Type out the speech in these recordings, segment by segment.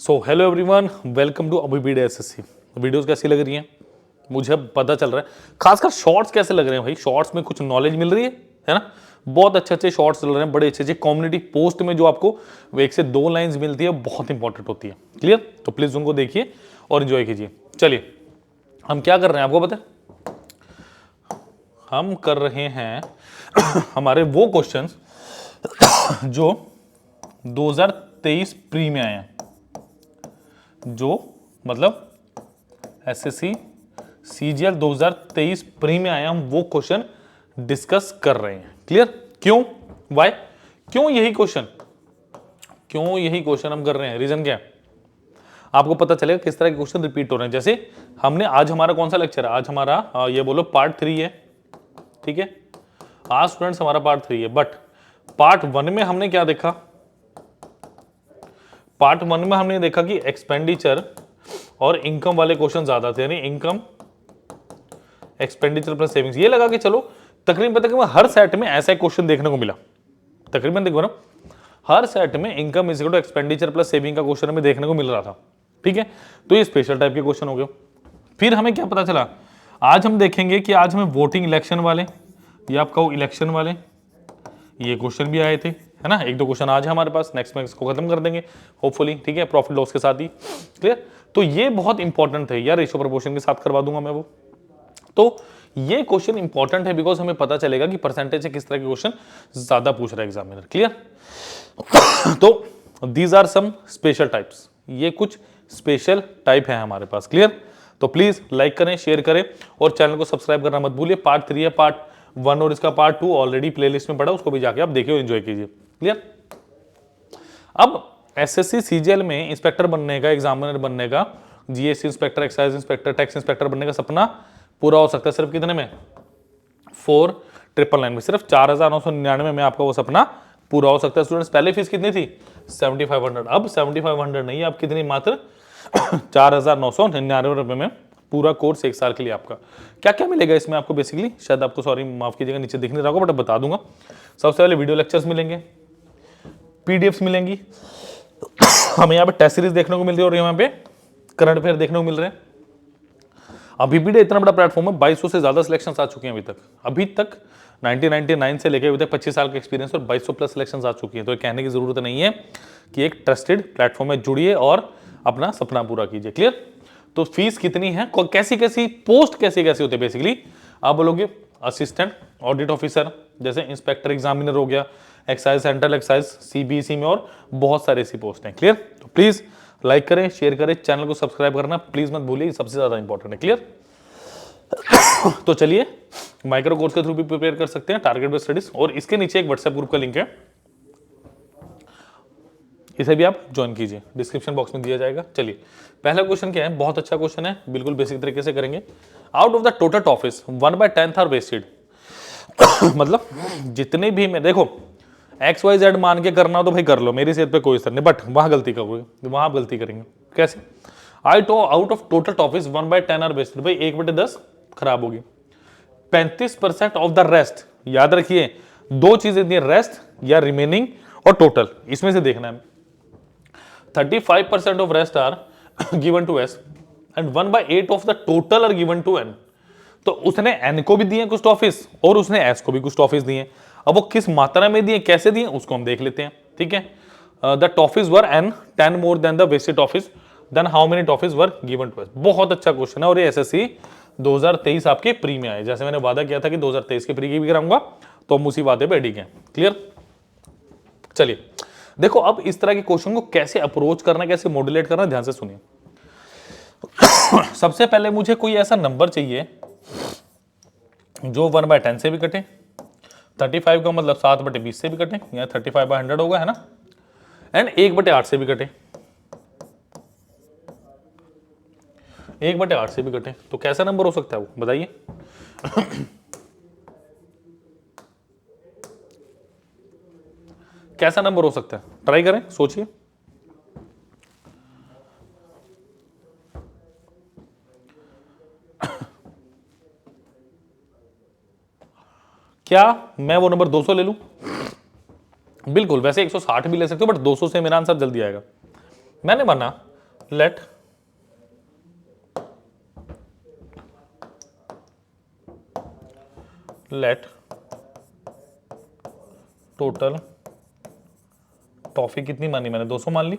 So hello everyone, welcome to Abhi SSC. Videos कैसी लग रही हैं मुझे अब पता चल रहा है, खासकर शॉर्ट्स कैसे लग रहे हैं भाई। शॉर्ट्स में कुछ नॉलेज मिल रही है ना। बहुत अच्छे अच्छे शॉर्ट्स चल रहे हैं, बड़े अच्छे अच्छे कम्युनिटी पोस्ट में जो आपको एक से दो लाइंस मिलती है बहुत इंपॉर्टेंट होती है। क्लियर? तो प्लीज उनको देखिए और एंजॉय कीजिए। चलिए हम क्या कर रहे हैं आपको पता है? हम कर रहे हैं हमारे वो क्वेश्चंस जो 2023 प्री में आए हैं, जो मतलब एसएससी सीजीएल 2023 प्री में आया, हम वो क्वेश्चन डिस्कस कर रहे हैं। क्लियर? क्यों? वाई? क्यों यही क्वेश्चन, क्यों यही क्वेश्चन हम कर रहे हैं? रीजन क्या है आपको पता चलेगा किस तरह के क्वेश्चन रिपीट हो रहे हैं। जैसे हमने आज हमारा कौन सा लेक्चर है? आज हमारा ये बोलो पार्ट 3 है। ठीक है, आज स्टूडेंट्स हमारा पार्ट 3 है, बट पार्ट 1 में हमने क्या देखा? पार्ट 1 में हमने देखा कि एक्सपेंडिचर और इनकम वाले क्वेश्चन ज्यादा थे, यानी इनकम, एक्सपेंडिचर प्लस सेविंग्स। ये लगा कि चलो तकरीबन हर सेट में ऐसा क्वेश्चन देखने को मिला। तकरीबन देखो ना, हर सेट में income is equal to expenditure plus saving का क्वेश्चन हमें देखने को मिल रहा था। ठीक है, तो ये स्पेशल टाइप के क्वेश्चन हो गए। फिर हमें क्या पता चला, आज हम देखेंगे कि आज हमें वोटिंग इलेक्शन वाले या आप कहो इलेक्शन वाले ये क्वेश्चन भी आए थे, है ना। एक दो क्वेश्चन आज है हमारे पास, नेक्स्ट में इसको खत्म कर देंगे होपफुली। ठीक है, प्रॉफिट लॉस के साथ ही। क्लियर? तो ये बहुत इंपॉर्टेंट है यार, रेशियो प्रोपोर्शन के साथ करवा दूंगा मैं वो। तो ये क्वेश्चन इंपॉर्टेंट है बिकॉज हमें पता चलेगा कि परसेंटेज से किस तरह के क्वेश्चन ज्यादा पूछ रहा है एग्जामिनर। क्लियर? तो these are some special types, ये कुछ स्पेशल टाइप है हमारे पास। क्लियर? तो प्लीज लाइक करें, शेयर करें और चैनल को सब्सक्राइब करना मत भूलिए। पार्ट 3 है, पार्ट 1 और इसका पार्ट 2 ऑलरेडी प्लेलिस्ट में पड़ा, उसको भी जाके आप देखिए और एंजॉय कीजिए। क्लियर? अब एसएससी सीजीएल में इंस्पेक्टर बनने का, एग्जामिनर बनने का, GST inspector, excise inspector, tax inspector बनने का सपना पूरा हो सकता है सिर्फ कितने में? 4999 में। सिर्फ 4999 में आपका वो सपना पूरा हो सकता है। स्टूडेंट्स, पहले फीस कितनी थी? 7500। अब 7500 नहीं, अब कितनी? मात्र 4999 रुपए में पूरा कोर्स एक साल के लिए आपका। क्या क्या मिलेगा इसमें आपको? बेसिकली शायद आपको, सॉरी माफ कीजिएगा, नीचे दिख नहीं रहा होगा बट बता दूंगा। सबसे पहले वीडियो लेक्चर्स मिलेंगे, पीडीएफ्स मिलेंगी, हमें यहाँ पे टेस्ट सीरीज देखने को मिल रही है और यहाँ पे करंट अफेयर देखने को मिल रहे हैं। अभी भी इतना बड़ा प्लेटफॉर्म है, 2200 से ज्यादा सिलेक्शन आ चुके हैं अभी तक 1999 से लेकर अभी तक 25 साल का एक्सपीरियंस और 2200 प्लस सिलेक्शन आ चुकी है। तो ये कहने की जरूरत नहीं है कि एक ट्रस्टेड प्लेटफॉर्म में जुड़िए और अपना सपना पूरा कीजिए। क्लियर? तो फीस कितनी है, कैसी कैसी पोस्ट कैसे कैसे होते हैं? बेसिकली आप बोलोगे असिस्टेंट ऑडिट ऑफिसर, जैसे इंस्पेक्टर एग्जामिनर हो गया, एक्साइज, सेंट्रल एक्साइज, सीबीएसई में और बहुत सारे ऐसी पोस्ट हैं। क्लियर? तो प्लीज लाइक करें, शेयर करें, चैनल को सब्सक्राइब करना प्लीज मत भूलिए, सबसे ज्यादा इंपॉर्टेंट है। क्लियर? तो चलिए माइक्रो कोर्स के थ्रू भी प्रिपेयर कर सकते हैं, टारगेट बेस्ड स्टडीज, और इसके नीचे एक व्हाट्सएप ग्रुप का लिंक है, इसे भी आप ज्वाइन कीजिए, डिस्क्रिप्शन बॉक्स में दिया जाएगा। चलिए पहला क्वेश्चन क्या है, बहुत अच्छा क्वेश्चन है, बिल्कुल बेसिक तरीके से करेंगे। Out of the total topics 1/10 are wasted. मतलब जितने भी, मैं देखो XYZ मान के करना हो तो भाई कर लो, मेरी सेहत पे कोई असर नहीं, बट वहां गलती करोगे, वहां आप गलती करेंगे। कैसे? Out of total topics 1/10 are wasted, भाई 1/10 खराब होगी। 35% ऑफ द रेस्ट, याद रखिए दो चीजें दी, रेस्ट या रिमेनिंग और टोटल, इसमें से देखना है। 35% of rest are given to S and 1/8 of the total are given to N। तो उसने N को भी दिए कुछ टॉफिस और उसने S को भी कुछ टॉफिस दिए। अब वो किस मात्रा में दिए, कैसे दिए, उसको हम देख लेते हैं। ठीक है, the toffees were N 10 more than the wasted toffees, then how many toffees were given to S। बहुत अच्छा क्वेश्चन है और ये एसएससी 2023 आपके प्री में आए। जैसे मैंने वादा किया था कि 2023 के प्री की भी कराऊंगा, तो हम उसी वादे पे अडिग हैं। क्लियर? चलिए देखो अब इस तरह के क्वेश्चन को कैसे अप्रोच करना, कैसे मॉड्यूलेट करना, ध्यान से सुनिए। सबसे पहले मुझे कोई ऐसा नंबर चाहिए जो 1/10 से भी कटे, 35 का मतलब 7/20 से भी कटे, या 35/100 होगा, है ना, एंड 1/8 से भी कटे, 1/8 से भी कटे। तो कैसा नंबर हो सकता है वो बताइए? कैसा नंबर हो सकता है? ट्राई करें, सोचिए। क्या मैं वो नंबर 200 ले लूं? बिल्कुल, वैसे 160 भी ले सकते हो, बट 200 से मेरा आंसर जल्दी आएगा। मैंने माना लेट टोटल टॉफी कितनी मानी मैंने, 200 मान ली।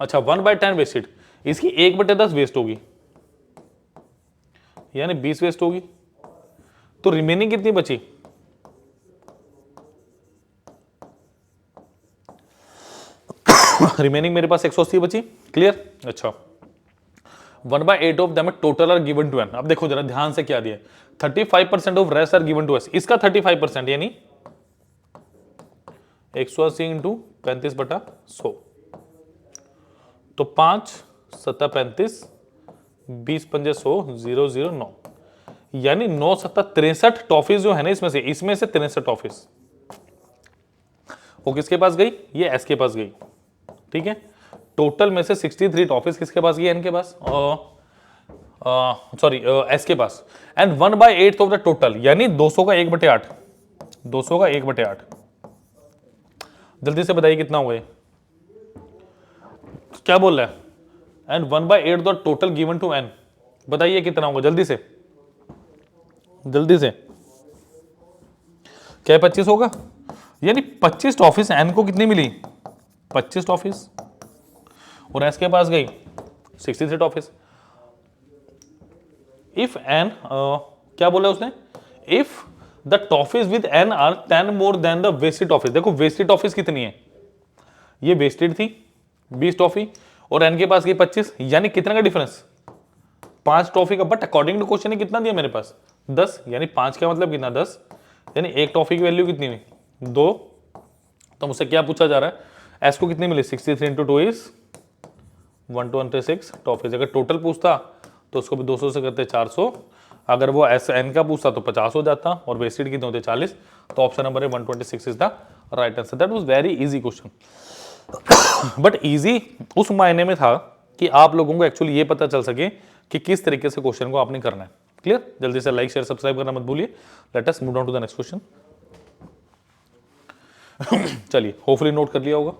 अच्छा 1/10 वेस्टेड, इसकी 1/10 वेस्ट होगी, यानी 20 वेस्ट होगी, तो रिमेनिंग कितनी बची? रिमेनिंग मेरे पास 180 बची। क्लियर? अच्छा 1/8 of them total are given to N. अब देखो जरा ध्यान से क्या दिया, 35% of rest are given to S, इसका 35% यानी 180 इंटू 35/100, तो 5 7 35, 20 पंजे 100, 009, यानी 9 7 63 टॉफीज जो है ना इसमें से 63 टॉफीज वो किसके पास गई? ये एस के पास गई। ठीक है, टोटल में से 63 टॉफीज किसके पास गई? एन के पास, सॉरी एस के पास। एंड 1/8 ऑफ द टोटल, यानी 200 का 1/8, 200 का 1/8। जल्दी से बताइए कितना हुआ? क्या बोल रहा है? And 1/8 the total given to N, बताइए कितना होगा? जल्दी से जल्दी से, क्या 25 होगा? यानी 25 टॉफीज एन को कितनी मिली? 25 टॉफीज, और एस के पास गई 63 टॉफीज। इफ एन क्या बोला उसने? If the toffees with N are 10 more than the wasted toffees. देखो वेस्टेड टॉफीज कितनी है? ये वेस्टेड थी 20 टॉफी और एन के पास गई 25, यानी कितना का डिफरेंस? 5 टॉफी का। बट अकॉर्डिंग टू क्वेश्चन कितना दिया मेरे पास? 10, यानी 5 का मतलब कितना? 10, यानी एक टॉफी की वैल्यू कितनी हुई? 2। तो मुझसे क्या पूछा जा रहा है? एस को कितनी मिली? 63 इंटू 2 इज 126 टॉफीज। अगर टोटल पूछता तो उसको भी 200 से करते 400, अगर वो एस एन का पूछता तो 50 हो जाता, और वेस्टेड कितने होते? 40। तो ऑप्शन नंबर है 126 is the right answer. That was very easy question, but easy उस मायने में था कि आप लोगों को एक्चुअली ये पता चल सके कि किस तरीके से क्वेश्चन को आपने करना है। क्लियर? जल्दी से लाइक शेयर सब्सक्राइब करना मत भूलिए। Let us move on to the next question. चलिए, होपफुली नोट कर लिया होगा।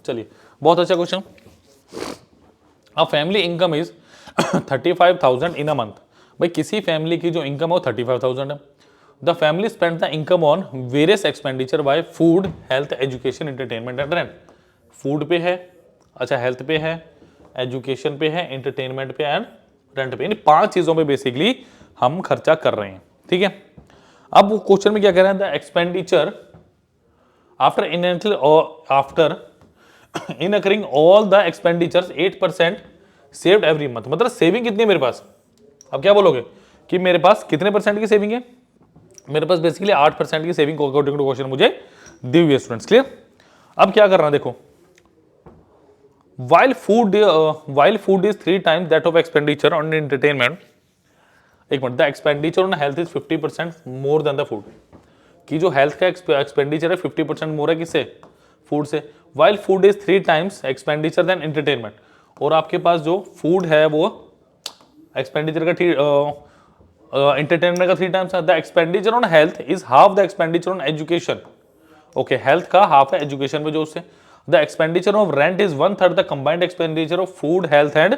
चलिए, बहुत अच्छा question. A family income is 35,000 in a month. भाई किसी फैमिली की जो इनकम है वो 35,000 है। The family spend the income on various expenditure bye food, health, education, entertainment and rent. Food पे है, अच्छा हेल्थ पे है, एजुकेशन पे है, एंटरटेनमेंट पे एंड रेंट पे, यानी 5 चीजों पे बेसिकली हम खर्चा कर रहे हैं। ठीक है, अब वो क्वेश्चन में क्या कह रहे हैं? The expenditure after in occurring all the expenditures 8% saved every month. मतलब सेविंग कितनी है मेरे पास? अब क्या बोलोगे कि मेरे पास कितने परसेंट की सेविंग है? मेरे पास बेसिकली 8% की सेविंग अकॉर्डिंग टू क्वेश्चन मुझे दी हुई है स्टूडेंट्स। क्लियर? अब क्या करना है देखो, while food is 3 times that of expenditure on entertainment, एक minute, the expenditure on health is 50% more than the food. कि जो हेल्थ का एक्सपेंडिचर है 50% मोर है किससे? फूड से। While food is 3 times expenditure than entertainment, और आपके पास जो फूड है वो एक्सपेंडिचर का एंटरटेनमेंट का 3 टाइम्स है। The expenditure on health is half the expenditure on education. Okay, health का हाफ है, एजुकेशन में जो उससे। The expenditure of rent is 1/3 the combined expenditure of food, health and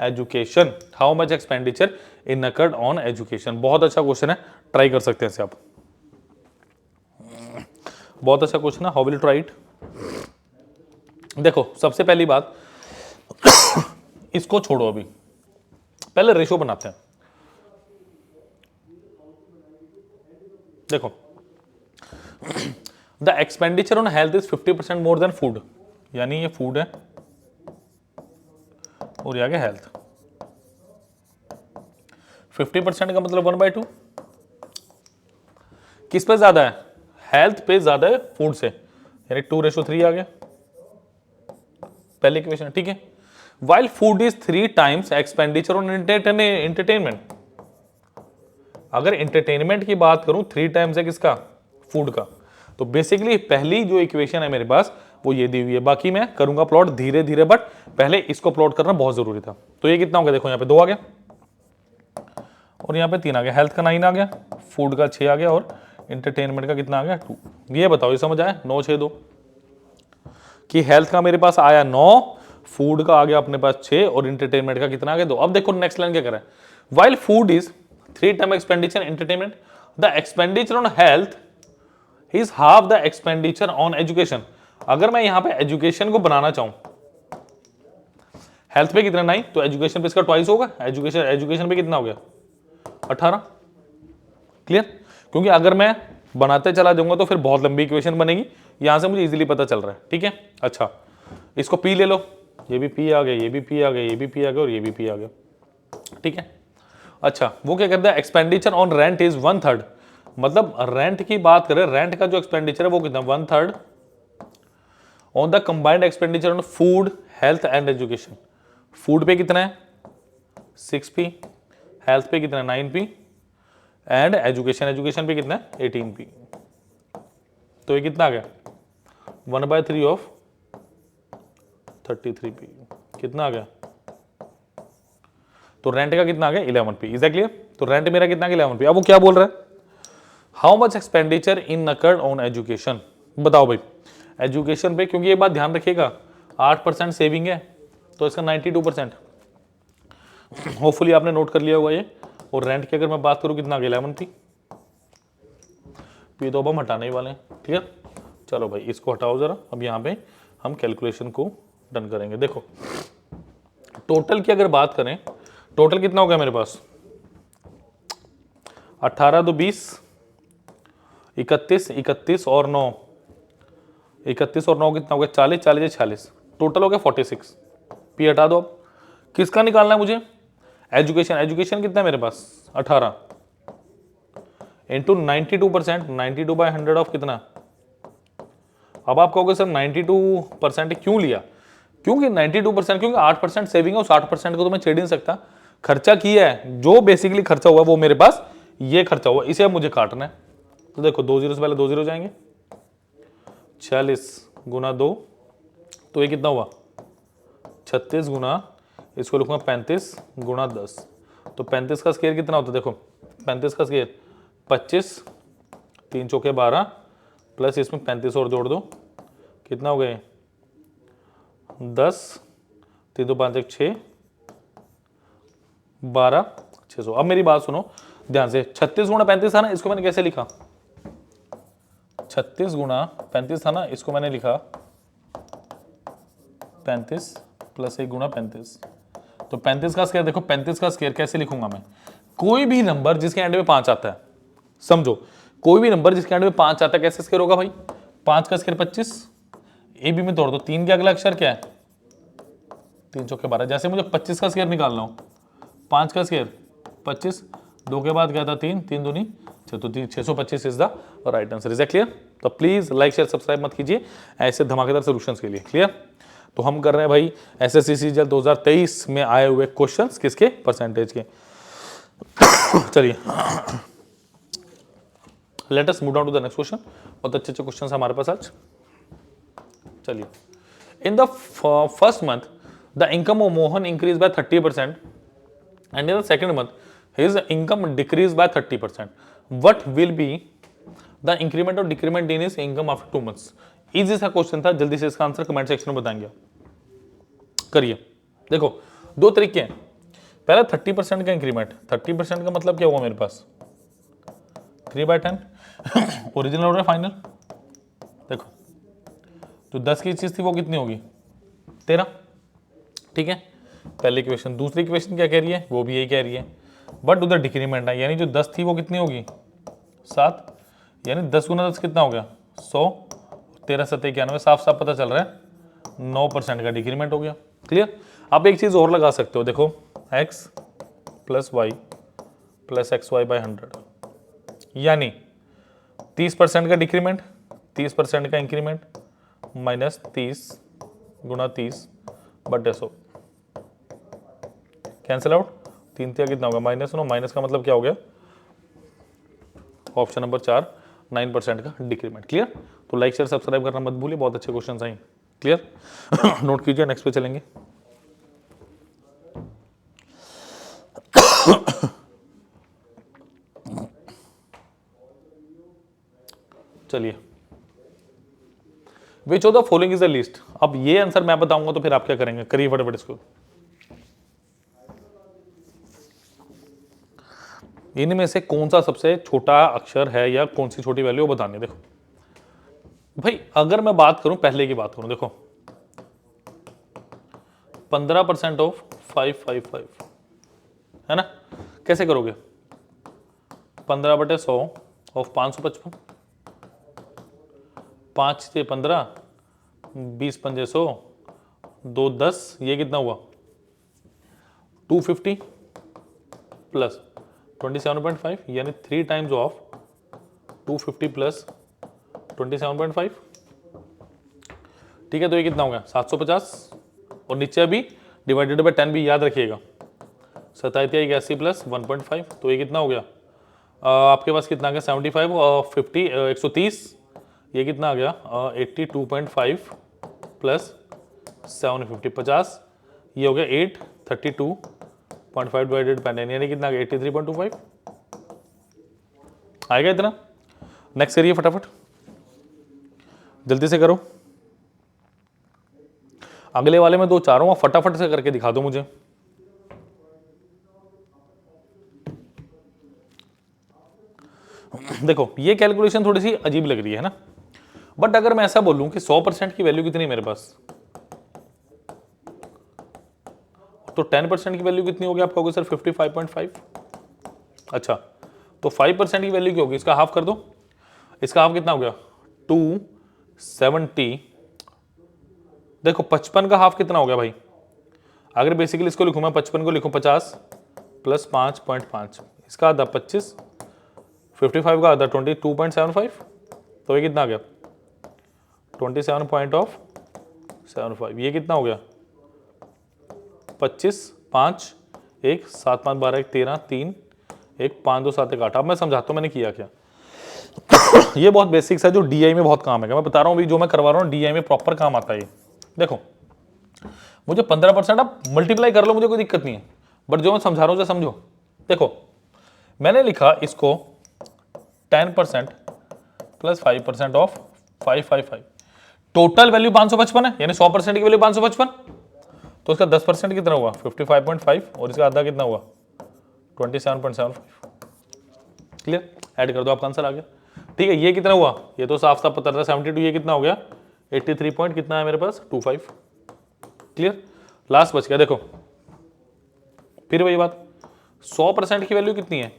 education. How much expenditure in occurred on education. बहुत अच्छा question है, try कर सकते हैं इसे आप। बहुत अच्छा क्वेश्चन है, how will you try it? देखो सबसे पहली बात, इसको छोड़ो, अभी पहले रेशो बनाते हैं। देखो, the expenditure on health is 50% more than food, यानी ये फूड है और ये आ गया हेल्थ। 50% का मतलब 1/2। किस पे ज्यादा है? हेल्थ पे ज्यादा है फूड से, यानी 2:3 आ गया पहले इक्वेशन। ठीक है, while food is 3 times expenditure on entertainment. अगर एंटरटेनमेंट की बात करूं 3 टाइम्स है किसका? फूड का। तो बेसिकली पहली जो इक्वेशन है मेरे पास वो ये दी हुई है। बाकी मैं करूंगा प्लॉट धीरे धीरे, बट पहले इसको प्लॉट करना बहुत जरूरी था। तो ये कितना हो गया? देखो यहाँ पे 2 आ गया और यहाँ पे 3 आ गया। हेल्थ का 9 आ गया, फूड का 6 आ गया और एंटरटेनमेंट का कितना आ गया? 2। ये बताओ, ये समझ आया? 9 6 2 कि हेल्थ का मेरे पास आया 9, फूड का आ गया अपने पास 6 और एंटरटेनमेंट का कितना आ गया 2। अब देखो नेक्स्ट लाइन क्या कर रहा है, while food is 3 time expenditure entertainment, the expenditure on health is half the expenditure on education. अगर मैं यहां पे एजुकेशन को बनाना चाहूं, हेल्थ पे कितना 9, तो एजुकेशन पे इसका ट्वाइस होगा, एजुकेशन पे कितना हो गया 18। क्लियर? क्योंकि अगर मैं बनाते चला जाऊंगा तो फिर बहुत लंबी इक्वेशन बनेगी, यहां से मुझे इजीली पता चल रहा है। ठीक है, अच्छा इसको पी ले लो, ये भी पी आ गया, ये भी पी आ गया, ये भी पी आ गया और ये भी पी आ गया। ठीक है, अच्छा वो क्या कहता है, एक्सपेंडिचर ऑन रेंट इज 1/3, मतलब रेंट की बात करें, रेंट का जो एक्सपेंडिचर है वो कितना 1/3 on the combined expenditure on food health and education. Food पे कितना है 6p, हेल्थ पे कितना है 9p एंड एजुकेशन पे कितना है 18p। तो ये कितना आ गया 1/3 ऑफ 33p, कितना आ गया, तो रेंट का कितना आ गया 11p। Is that clear? तो रेंट मेरा कितना आ गया 11p। अब वो क्या बोल रहा है, how much expenditure in occurred on education. बताओ भाई एजुकेशन पे, क्योंकि ये बात ध्यान रखिएगा 8% सेविंग है तो इसका 92%, होपफुली आपने नोट कर लिया होगा ये। और रेंट की अगर मैं बात करूं कितना आ गया 11p, पी तो अब हम हटाने ही वाले हैं। क्लियर? चलो भाई इसको हटाओ जरा, अब यहाँ पे हम कैलकुलेशन को डन करेंगे। देखो टोटल की अगर बात करें, टोटल कितना हो गया मेरे पास 18 तो 20, 31 और 9, 31 और 9 कितना हो गया 40, 40 40, टोटल हो गया 46। पी हटा दो। अब किसका निकालना है मुझे, एजुकेशन कितना है मेरे पास 18 इंटू 92%, 92/100 ऑफ कितना। अब आप कहोगे सर 92% क्यों लिया, क्योंकि 92%, क्योंकि 8% सेविंग है, उस 8% को तो मैं छेड़ नहीं सकता। खर्चा किया है, जो बेसिकली खर्चा हुआ वो मेरे पास ये खर्चा हुआ, इसे अब मुझे काटना है। तो देखो 2 जीरो से पहले 2 जीरो जाएंगे, 46 गुना 2, तो ये कितना हुआ 36 गुना, इसको लिखूंगा 35 गुना 10। तो 35 का स्क्वायर कितना होता है, देखो 35 का स्क्वायर 25, 3 चौके 12 प्लस इसमें 35 और जोड़ दो, कितना हो गए 10, 3 2 5 1 6, 12 600। अब मेरी बात सुनो ध्यान से, 36 गुना 35 था ना, इसको मैंने कैसे लिखा, 36 गुना 35 था ना, इसको मैंने लिखा 35 प्लस 1 गुना 35। तो 35 का स्क्वायर, देखो 35 का स्क्वायर कैसे लिखूंगा मैं, कोई भी नंबर जिसके एंड में 5 आता है, समझो कोई भी नंबर जिसके एंड में 5 आता है कैसे स्क्वायर होगा भाई, 5 का स्क्वायर 25, ए बी में तोड़ दो, 3 के अगला अक्षर क्या है 3 चौके 12। जैसे मुझे 25 का स्क्वायर निकालना हो, 5 का स्क्वायर 25, 2 के बाद क्या था 3, 3 दूनी 6, तो 625 is the right answer. Is that clear? तो प्लीज लाइक शेयर सब्सक्राइब मत कीजिए ऐसे धमाकेदार सॉल्यूशंस के लिए। क्लियर? तो हम कर रहे हैं भाई एसएससी सीजीएल 2023 में आए हुए क्वेश्चंस किसके, परसेंटेज के। चलिए let us move down to the next question. बहुत अच्छे अच्छे क्वेश्चंस हमारे पास आज। चलिए, in the first month the income of Mohan increase by 30% and in the second month his income decreased by 30%. What will be the increment or decrement in his income after 2 months? Easy सा question था, जल्दी से इसका answer comment section में बताएंगे। करिए, देखो 2 तरीके हैं। पहला 30% का इंक्रीमेंट, 30% का मतलब क्या हुआ मेरे पास 3/10 ओरिजिनल और फाइनल। देखो तो 10 की चीज थी वो कितनी होगी 13। ठीक है, पहली इक्वेशन। दूसरी इक्वेशन क्या कह रही है, वो भी यही कह रही है, बट उधर डिक्रीमेंट है, यानी जो 10 थी वो कितनी होगी 7, यानी 10 गुना 10 कितना हो गया 100, 13 7 91, साफ साफ पता चल रहा है 9% का डिक्रीमेंट हो गया। क्लियर? आप एक चीज और लगा सकते हो, देखो x plus Y plus XY/100, यानी 30% का डिक्रीमेंट 30% का इंक्रीमेंट माइनस 30 गुना 30 बटे 100, कैंसिल आउट, 3 कितना होगा -9, माइनस का मतलब क्या हो गया ऑप्शन नंबर 4 9% का डिक्रीमेंट। क्लियर? तो लाइक शेयर सब्सक्राइब करना मत भूलिए, बहुत अच्छे क्वेश्चन आए। क्लियर? नोट कीजिए, नेक्स्ट पे चलेंगे। चलिए, which of the following is the least. अब ये आंसर मैं बताऊंगा तो फिर आप क्या करेंगे, करिए फटाफट इसको। इनमें से कौन सा सबसे छोटा अक्षर है या कौन सी छोटी वैल्यू बतानी है। देखो भाई, अगर मैं बात करूं, पहले की बात करूं, देखो 15% ऑफ 555 है ना, कैसे करोगे? 15/100 ऑफ 555, 5 से 15, 20 पंजे 100, 2 10, ये कितना हुआ 250 प्लस 27.5, यानी 3 टाइम्स ऑफ 250 प्लस 27.5। ठीक है, तो ये कितना हो गया 750, और नीचे अभी डिवाइडेड बाय 10 भी याद रखिएगा, 8781 प्लस 1.5, तो ये कितना हो गया आपके पास कितना आ गया 75 और 50 130, ये कितना आ गया 82.5 प्लस 750 50, ये हो गया 832.5 डिवाइडेड बाय 10, यानी कितना आ गया 83.25 आएगा इतना। नेक्स्ट करिए फटाफट, जल्दी से करो। अगले वाले में 2 4 हूं, फटाफट से करके दिखा दो मुझे। देखो ये कैलकुलेशन थोड़ी सी अजीब लग रही है ना, बट अगर मैं ऐसा बोलूं कि 100% की वैल्यू कितनी है मेरे पास, तो 10% की वैल्यू कितनी होगी आप कहोगे सर 55.5। अच्छा, तो 5% की वैल्यू क्या होगी, इसका हाफ कर दो, इसका हाफ कितना हो गया 270। देखो 55 का हाफ कितना हो गया भाई, अगर बेसिकली इसको लिखूं मैं 55 को लिखूं 50 प्लस 5.5, इसका आधा 25, 55 का आधा 22.75, तो ये कितना आ गया 27.75, ये कितना हो गया 25 5 1 7 5 12 1 13 3 1 5 2 7 1 8। अब मैं समझाता हूँ मैंने किया क्या। ये बहुत बेसिक्स है जो डीआई में बहुत काम है, मैं बता रहा हूँ अभी जो मैं करवा रहा हूँ डीआई में प्रॉपर काम आता है ये। देखो मुझे 15% आप मल्टीप्लाई कर लो, मुझे कोई दिक्कत नहीं है, बट जो मैं समझा रहा हूँ उसे समझो। देखो मैंने लिखा इसको 10% प्लस 5% ऑफ 555, टोटल वैल्यू 555 है, यानी 100% की वैल्यू 555, तो इसका 10% कितना हुआ 55.5, और इसका आधा कितना हुआ 27.75। क्लियर, ऐड कर दो आपका आंसर आ गया। ठीक है, ये कितना हुआ, ये तो साफ साफ पता था 72, ये कितना हो गया 83 पॉइंट कितना है मेरे पास 25। क्लियर, लास्ट बच गया। देखो फिर वही बात, 100% की वैल्यू कितनी है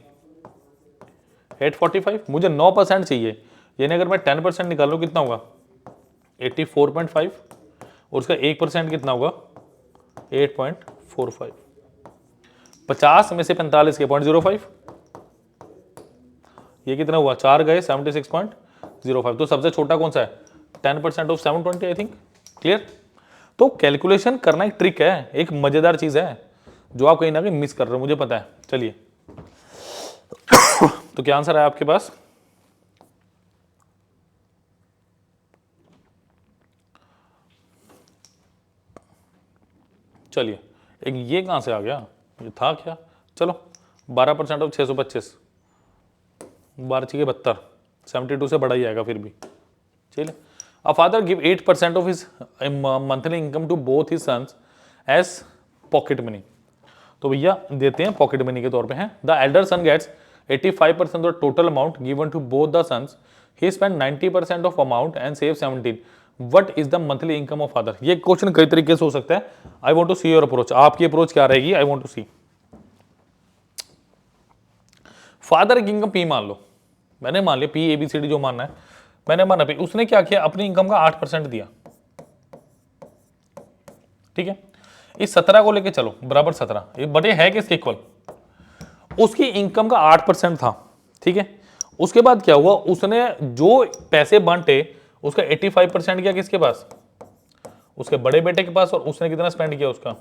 845, मुझे 9% चाहिए, यानी अगर मैं 10% निकालूं कितना होगा 84.5, और उसका 1% कितना होगा 8.45, 50 में से 45 के 0.05, ये कितना हुआ 4 गए 76.05, तो सबसे छोटा कौन सा है 10% ऑफ 720 आई थिंक। क्लियर, तो कैलकुलेशन करना एक ट्रिक है, एक मजेदार चीज है जो आप कहीं ना कहीं मिस कर रहे हो, मुझे पता है। चलिए तो क्या आंसर है आपके पास, चलिए एक ये कहां से आ गया, ये था क्या, चलो 12% ऑफ 625, 12 के 72, 72 से बड़ा ही आएगा फिर भी। चलिए, a father give 8% of his monthly income to both his sons as pocket money, तो भैया देते हैं पॉकेट मनी के तौर पे हैं। The elder son gets 85% of total amount given to both the sons, he spend 90% of amount and save 17, what is the monthly income of father. ये question कई तरीके से हो सकता है, I want to see your approach, आपकी approach क्या रहेगी, I want to see. Father की इनकम पी मान लो, मैंने मान लिया पी ABCD जो मानना है मैंने माना पी, उसने क्या किया अपनी इनकम का 8% दिया, ठीक है, इस 17 को लेके चलो बराबर 17, ये बटे है किसके इक्वल, उसकी इनकम का 8% था, ठीक है। उसके बाद क्या हुआ, उसने जो पैसे बांटे उसका 85% किया किसके पास, उसके बड़े बेटे के पास, और उसने कितना स्पेंड किया उसका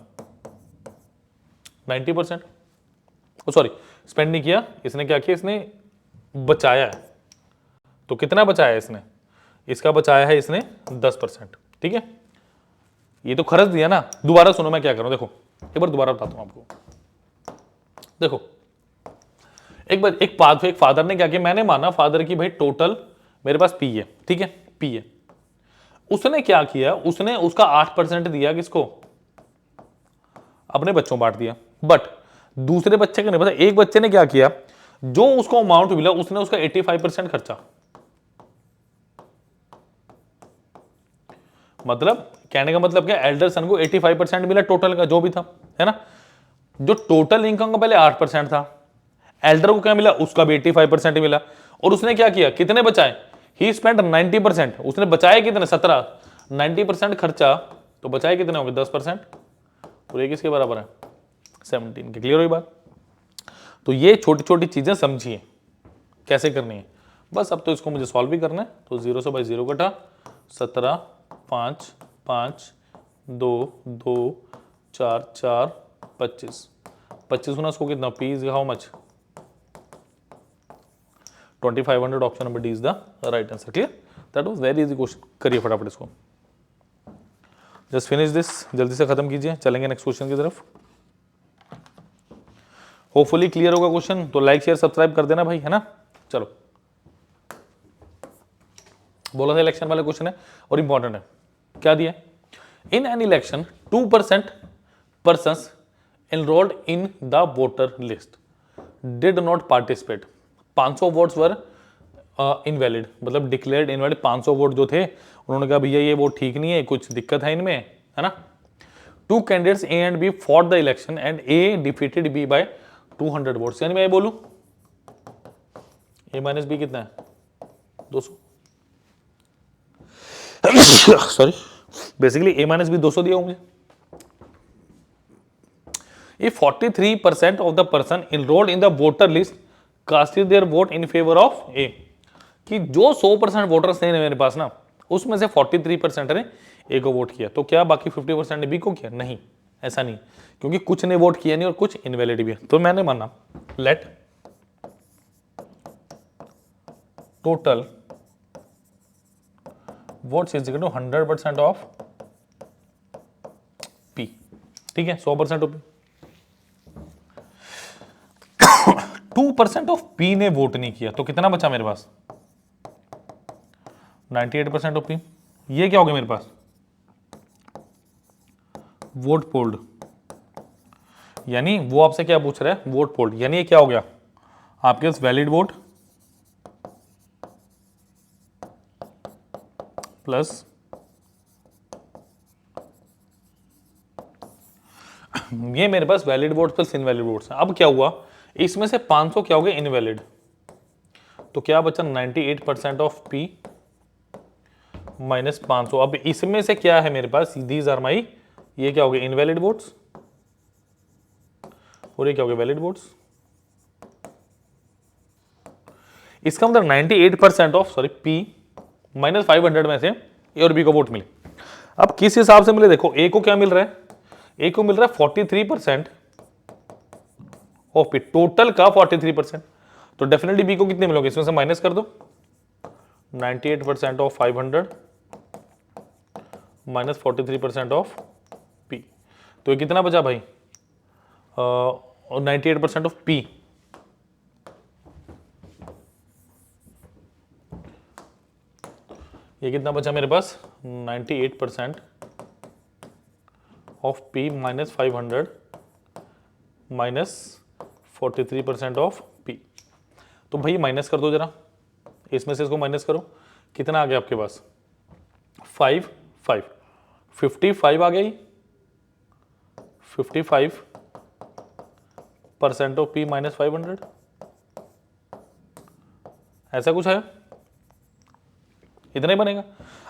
90%, सॉरी स्पेंड नहीं किया, इसने क्या किया, इसने बचाया है, तो कितना बचाया है इसने, इसका बचाया है इसने 10%, ठीक है। ये तो खर्च दिया ना, दोबारा सुनो मैं क्या करूं, देखो एक बार दोबारा बताता हूं आपको। देखो एक फादर ने क्या किया, मैंने माना फादर की भाई टोटल मेरे पास पी है, ठीक है, पी है, उसने क्या किया, उसने उसका 8% दिया किसको, अपने बच्चों बांट दिया। बट दूसरे बच्चे का नहीं पता, एक बच्चे ने क्या किया, जो उसको अमाउंट मिला उसने उसका 85% खर्चा। मतलब कहने का मतलब क्या, एल्डर सन को 85% मिला टोटल का जो भी था, है ना। जो टोटल इनकम का पहले 8% था, एल्डर को क्या मिला, उसका भी 85% मिला। और उसने क्या किया, कितने बचाए, ही स्पेंड 90%, उसने बचाए कितने, 17। 90% खर्चा, तो बचाए कितने होंगे, 10%। और ये किसके बराबर है, 17 के। क्लियर हुई बात। तो ये छोटी छोटी चीजें समझिए कैसे करनी है। बस अब तो इसको मुझे सॉल्व भी करना है। तो 0 से बाई 0 कटा, 17, 5, 5, 2, 2, 4, 4, 25। 25 गुना इसको कितना, P is how much, 2500। Option number D is the right answer. Clear, that was very easy question. करिए फटाफट इसको, जस्ट फिनिश दिस, जल्दी से खत्म कीजिए, चलेंगे नेक्स्ट क्वेश्चन की तरफ। होपफुली क्लियर होगा क्वेश्चन, तो लाइक शेयर सब्सक्राइब कर देना भाई, है ना। चलो, बोला था इलेक्शन वाला क्वेश्चन है और इंपॉर्टेंट है। क्या दिया, in an election 2% persons enrolled in the voter list did not participate। 500 votes were invalid, मतलब डिक्लेयर्ड इनवैलिड। 500 वोट जो थे, उन्होंने कहा भैया ये वोट ठीक नहीं है, कुछ दिक्कत है इनमें, है ना। 2 candidates A and B for the election and A defeated B by 200 votes. यानी मैं ये बोलूं ए माइनस बी कितना है, 200। सॉरी, बेसिकली ए माइनस बी 200 दिया मुझे। If 43% of the person enrolled in the voter list casted their vote in favor of A, कि जो 100% वोटर्स थे मेरे पास ना, उसमें से 43% ने ए को वोट किया, तो क्या बाकी 50% ने बी को किया, नहीं, ऐसा नहीं, क्योंकि कुछ ने वोट किया नहीं और कुछ इनवैलिड भी है। तो मैंने माना let total votes is equal to 100% of P. ठीक है, 100% ऑफ पी। 2% ऑफ पी ने वोट नहीं किया, तो कितना बचा मेरे पास, 98% ऑफ पी। ये क्या हो गया मेरे पास, वोट पोल्ड। यानी वो आपसे क्या पूछ रहा है, वोट पोल्ड, यानी ये क्या हो गया आपके पास, वैलिड वोट प्लस ये मेरे पास valid vote plus invalid votes हैं। अब क्या हुआ, इसमें से 500 क्या हो गए, इनवैलिड, तो क्या बचा 98% ऑफ पी माइनस 500। अब इसमें से क्या है मेरे पास, दीज आर माई, ये क्या हो गए इनवैलिड वोट्स और ये क्या हो गए वैलिड वोट्स। इसका मतलब 98% ऑफ सॉरी पी माइनस 500 में से ए और बी को वोट मिले। अब किस हिसाब से मिले, देखो ए को क्या मिल रहा है, ए को मिल रहा है 43% ऑफ पी, टोटल का 43%, तो डेफिनेटली बी को कितने मिलोगे, इसमें से माइनस कर दो 98% ऑफ 500 माइनस 43% ऑफ पी, तो ये कितना बचा भाई, 98% ऑफ पी, ये कितना बचा मेरे पास 98% of P minus 500 minus 43% of P. तो भाई माइनस कर दो जरा, इसमें से इसको माइनस करो, कितना आ गया आपके पास 5, 5, 55 आ गई, 55% ऑफ पी माइनस 500, ऐसा कुछ है, इतना ही बनेगा।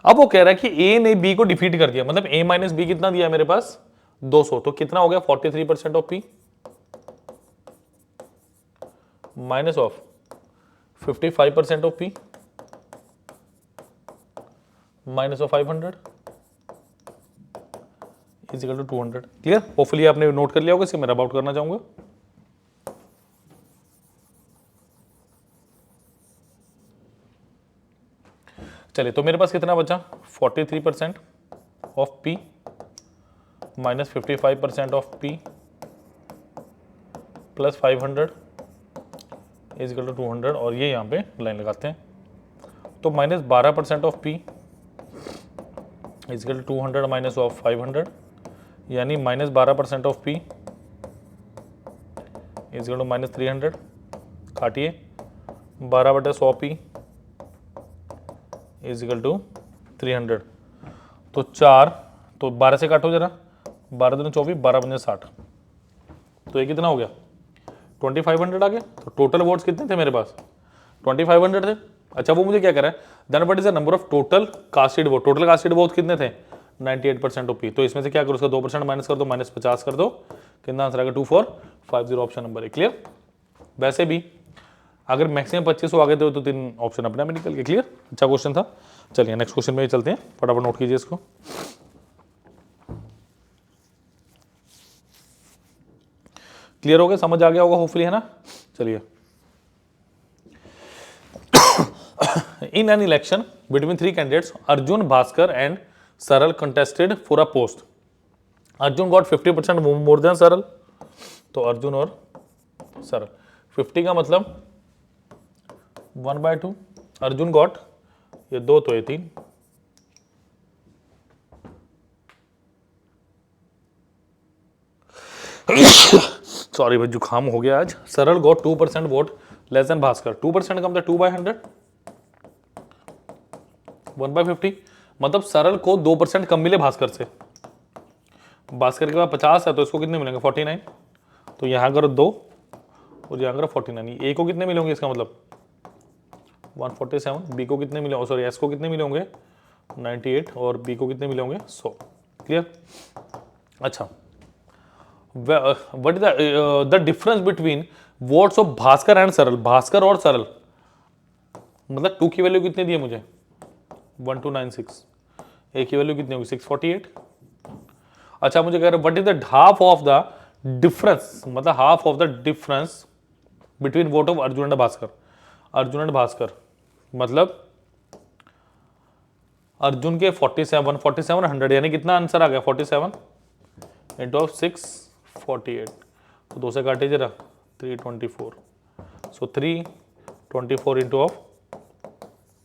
अब वो कह रहा है कि ए ने बी को डिफीट कर दिया, मतलब ए माइनस बी कितना दिया मेरे पास 200, तो कितना हो गया 43% of P minus of 55% of P minus of 500 is equal to 200। Clear, hopefully आपने नोट कर लिया होगा, इसे मैं रब आउट करना चाहूंगा। चलिए, तो मेरे पास कितना बचा 43% of P minus 55% of P plus 500 is equal to 200, और ये यहाँ पे लाइन लगाते हैं, तो minus 12% of P is equal 200 minus of 500 यानी minus 12% of P is equal to minus 300 काटिए 12/100 पी इजकल टू 300 तो 4 तो 12 से काटो जरा 12 दूनी 24 12 पंजे 60 तो ये कितना हो गया 2500 आ गया। तो टोटल वोट्स कितने थे मेरे पास 2500 थे। अच्छा वो मुझे क्या कह रहा है then what is the number of total casted vote. Total casted vote कितने थे 98% ऑफ पी। तो इसमें से क्या करो उसका 2% माइनस कर दो -50 कर दो कितना आंसर आएगा 2450 ऑप्शन नंबर है। क्लियर। वैसे भी अगर मैक्सिमम 25 आ गए थे तो 3 ऑप्शन अपने में निकल गए। क्लियर। अच्छा क्वेश्चन था। चलिए नेक्स्ट क्वेश्चन में चलते हैं फटाफट नोट कीजिए इसको। क्लियर हो गया समझ आ गया होगा होपफुली है ना। चलिए in an election between 3 candidates Arjun Bhaskar and Saral contested for a post. Arjun got 50% more than Saral. तो अर्जुन और सरल 50 का मतलब 1/2 अर्जुन गॉट ये 2 तो ये 3 सॉरी भाई जुकाम हो गया आज। सरल got 2% vote less than Bhaskar 2% का मतलब 2/100 1/50 मतलब सरल को 2% कम मिले भास्कर से। भास्कर के पास 50 है तो इसको कितने मिलेंगे 49 तो यहां करो 2 और यहां करो 49 ए को कितने मिलेंगे इसका मतलब 147 बी को कितने मिले सॉरी एस को कितने मिले होंगे 98 और बी को कितने मिले होंगे 100। क्लियर। अच्छा what is the difference between votes of Bhaskar and सरल। भास्कर और सरल मतलब 2 की वैल्यू कितनी दी है मुझे 1296 ए की वैल्यू कितनी होगी 648। अच्छा मुझे कह रहे what is the half of the difference मतलब half of the difference between vote of Arjun and Bhaskar. Arjun and Bhaskar मतलब अर्जुन के 47 यानी कितना आंसर आ गया 47 इंटू ऑफ 648 तो 2 से काटे जरा 324 सो 324 इंटू ऑफ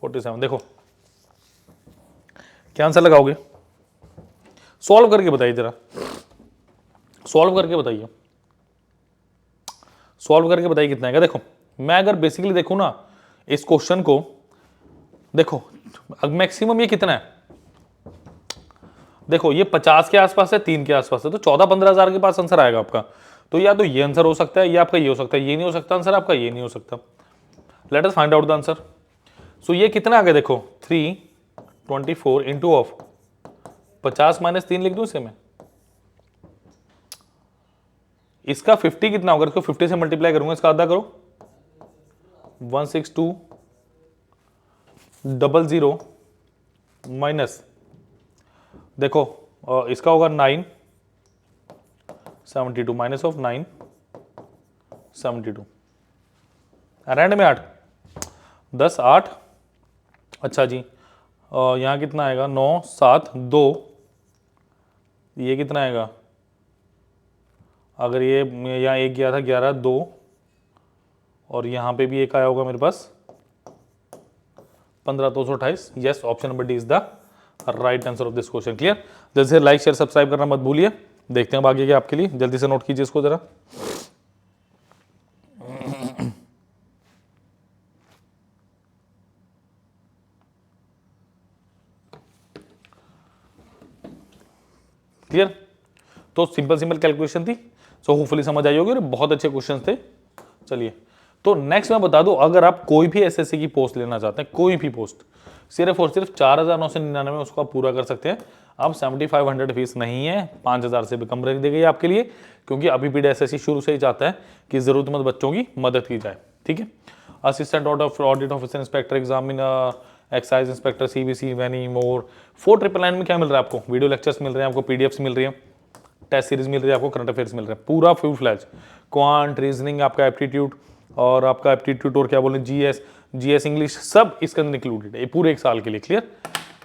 47 देखो क्या आंसर लगाओगे सॉल्व करके बताइए जरा सॉल्व करके बताइए सॉल्व करके बताइए कितना आएगा। देखो मैं अगर बेसिकली देखूं ना इस क्वेश्चन को देखो मैक्सिमम ये कितना है देखो ये 50 के आसपास है 3 के आसपास है तो 14-15 हजार के पास आंसर आएगा आपका। तो या तो ये आंसर हो सकता है या आपका ये हो सकता है ये नहीं हो सकता आंसर आपका ये नहीं हो सकता। Let us find out the answer. So ये कितना आ गया देखो 324 इंटू ऑफ 50 - 3 लिख दूं इसे मैं इसका 50 कितना होगा इसको 50 से मल्टीप्लाई करूंगा इसका आधा करो 16200 माइनस देखो इसका होगा 972 माइनस ऑफ 972 रैंड में 8 10 8 अच्छा जी यहाँ कितना आएगा 9 7 2 ये कितना आएगा अगर ये यहाँ एक गया था 11 2 और यहाँ पे भी एक आया होगा मेरे पास 15 228 yes option number D is the right answer of this question. Clear. जल्दी से लाइक शेयर सब्सक्राइब करना मत भूलिए। देखते हैं आगे क्या आपके लिए जल्दी से नोट कीजिए इसको जरा। क्लियर। तो सिंपल कैलकुलेशन थी सो होपफुली समझ आई होगी और बहुत अच्छे क्वेश्चन थे। चलिए तो नेक्स्ट मैं बता दूं अगर आप कोई भी एसएससी की पोस्ट लेना चाहते हैं कोई भी पोस्ट सिर्फ और सिर्फ 4999 में उसको आप पूरा कर सकते हैं। अब 7500 फीस नहीं है 5000 से भी कम रख दी गई आपके लिए क्योंकि अभी भी एसएससी शुरू से ही चाहता है कि जरूरतमंद बच्चों की मदद की जाए। ठीक है। Assistant audit officer inspector examiner excise inspector CBC वेनी मोर 4999 में क्या मिल रहा है आपको वीडियो लेक्चर्स मिल रहे हैं आपको पीडीएफ्स मिल रही है टेस्ट सीरीज मिल रही है आपको करंट अफेयर्स मिल रहे हैं पूरा फुल फ्लैज क्वांट रीजनिंग आपका एप्टीट्यूड और आपका एप्टीट्यूड और क्या बोले जीएस इंग्लिश सब इसके अंदर इंक्लूडेड है पूरे 1 साल के लिए। क्लियर।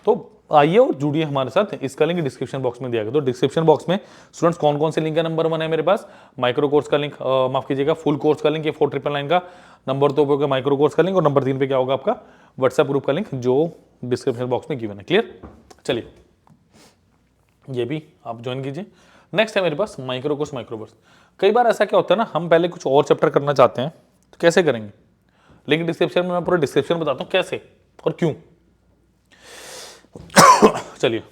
तो आइए और जुड़िए हमारे साथ। इसका लिंक डिस्क्रिप्शन बॉक्स में दिया गया तो डिस्क्रिप्शन बॉक्स में स्टूडेंट्स कौन कौन से लिंक है नंबर 1 है मेरे पास माइक्रो कोर्स का लिंक माफ कीजिएगा फुल कोर्स का लिंक ये 4999 का नंबर 2 पे होगा माइक्रो कोर्स का लिंक और नंबर 3 पे क्या होगा आपका व्हाट्सएप ग्रुप का लिंक जो डिस्क्रिप्शन बॉक्स में गिवन है। क्लियर। चलिए ये भी आप ज्वाइन कीजिए। नेक्स्ट है मेरे पास माइक्रो कोर्स माइक्रो कोर्स। कई बार ऐसा क्या होता है ना, हम पहले कुछ और चैप्टर करना चाहते हैं तो कैसे करेंगे, लेकिन डिस्क्रिप्शन में मैं पूरा डिस्क्रिप्शन बताता हूँ कैसे और क्यों। चलिए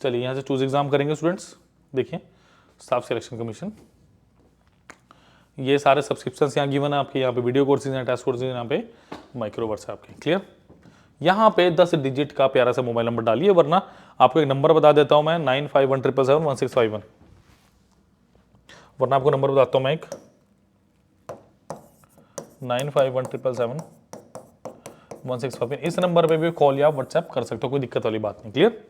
चलिए यहां से चूज एग्जाम करेंगे स्टूडेंट्स। देखिए स्टाफ सिलेक्शन कमीशन, ये सारे सब्सक्रिप्शंस यहाँ गिवन है आपके, यहाँ पे वीडियो कोर्सेज हैं, टेस्ट कोर्सेज, यहाँ पे माइक्रो कोर्स है आपके। क्लियर। यहाँ पे 10 डिजिट का प्यारा सा मोबाइल नंबर डालिए, वरना आपको एक नंबर बता देता हूं मैं 9517771651, वरना आपको नंबर बताता हूं मैं एक 9517771651। इस नंबर पे भी कॉल या व्हाट्सएप कर सकते हो, कोई दिक्कत वाली बात नहीं। क्लियर।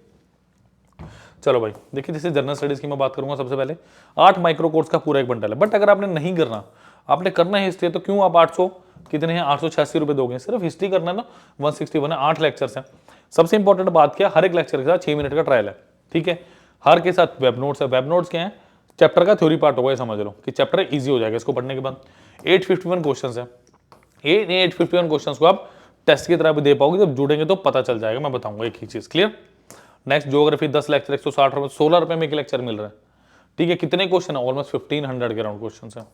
चलो भाई देखिए, जैसे जनरल स्टडीज की मैं बात करूंगा, सबसे पहले 8 माइक्रो कोर्स का पूरा एक बंडल है। बट अगर आपने नहीं करना, आपने करना है हिस्ट्री, तो क्यों आप 800 कितने हैं 886 रुपए दोगे, सिर्फ हिस्ट्री करना है ना। 161 है, 8 लेक्चर्स हैं। सबसे इंपॉर्टेंट बात क्या, हर एक लेक्चर के साथ 6 मिनट का ट्रायल है। ठीक है, हर के साथ वेब नोट्स है। वेब नोट्स क्या है, चैप्टर का थ्योरी पार्ट होगा, ये समझ लो कि चैप्टर ईजी हो जाएगा इसको पढ़ने के बाद। 851 क्वेश्चन है, 851 क्वेश्चन को आप टेस्ट की तरह भी दे पाओगे, जब जुड़ेंगे तो पता चल जाएगा, मैं बताऊंगा एक ही चीज। क्लियर। नेक्स्ट ज्योग्राफी 10 लेक्चर 160 रुपए, 16 रुपए में एक लेक्चर मिल रहा है। ठीक है, कितने क्वेश्चन है, ऑलमोस्ट 1500 के राउंड क्वेश्चन है।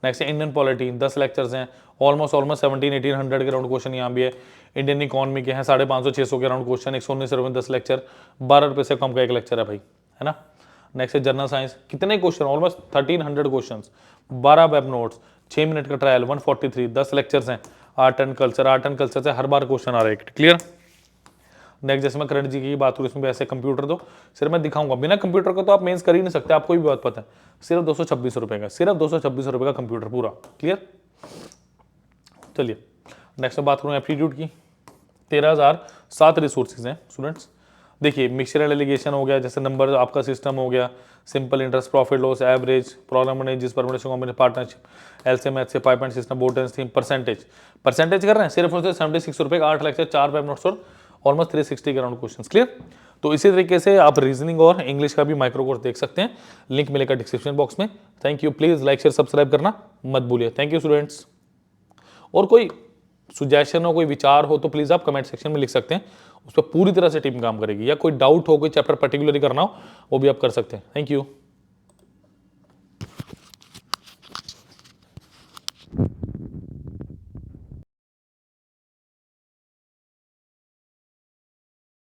नेक्स्ट इंडियन पॉलिटी 10 लेक्चर्स हैं, ऑलमोस्ट 1700-1800 के राउंड क्वेश्चन यहाँ भी है। इंडियन इकोनॉमी के हैं 550-600 के राउंड क्वेश्चन, 119 रुपए 10 लेक्चर, 12 रुपए से कम का एक लेक्चर है भाई, है ना। नेक्स्ट है जनरल साइंस, कितने question, almost 1300 question, 12 web notes, 6 minute का ट्रायल, 143, 10 लेक्चर्स हैं। आर्ट एंड कल्चर से हर बार क्वेश्चन आ रहा है। क्लियर। नेक्स्ट जैसे मैं करंट जी की बात करूँ, इसमें भी ऐसे कंप्यूटर दो, सिर्फ मैं दिखाऊंगा, बिना कंप्यूटर का तो आप मेंस कर ही नहीं सकते, आपको भी बात पता है। सिर्फ 226 रुपए का, सिर्फ 226 रुपए का कंप्यूटर पूरा। क्लियर। चलिए नेक्स्ट में बात करूँ एप्टीट्यूड की, 13,007 रिसोर्सेज हैं स्टूडेंट्स। देखिए मिक्सचर एलिगेशन हो गया, जैसे नंबर आपका सिस्टम हो गया, simple interest, profit loss, average, problem manage, permission combination, partnership, LCM HCF, 5 point system, board theme, percentage कर रहे हैं सिर्फ और सिर्फ 76 रुपए का 8 लेक्चर, 4 वेब नोट्स और ऑलमोस्ट 360 के राउंड क्वेश्चन। क्लियर। तो इसी तरीके से आप रीजनिंग और इंग्लिश का भी माइक्रो कोर्स देख सकते हैं, लिंक मिलेगा डिस्क्रिप्शन बॉक्स में। Thank you, please like share subscribe करना मत भूलिए। Thank you students. और कोई सुजेशन हो, कोई विचार हो तो प्लीज आप कमेंट सेक्शन में लिख सकते हैं, उस पर पूरी तरह से टीम काम करेगी, या कोई डाउट हो, कोई चैप्टर पर्टिकुलरली करना हो वो भी आप कर सकते हैं। Thank you.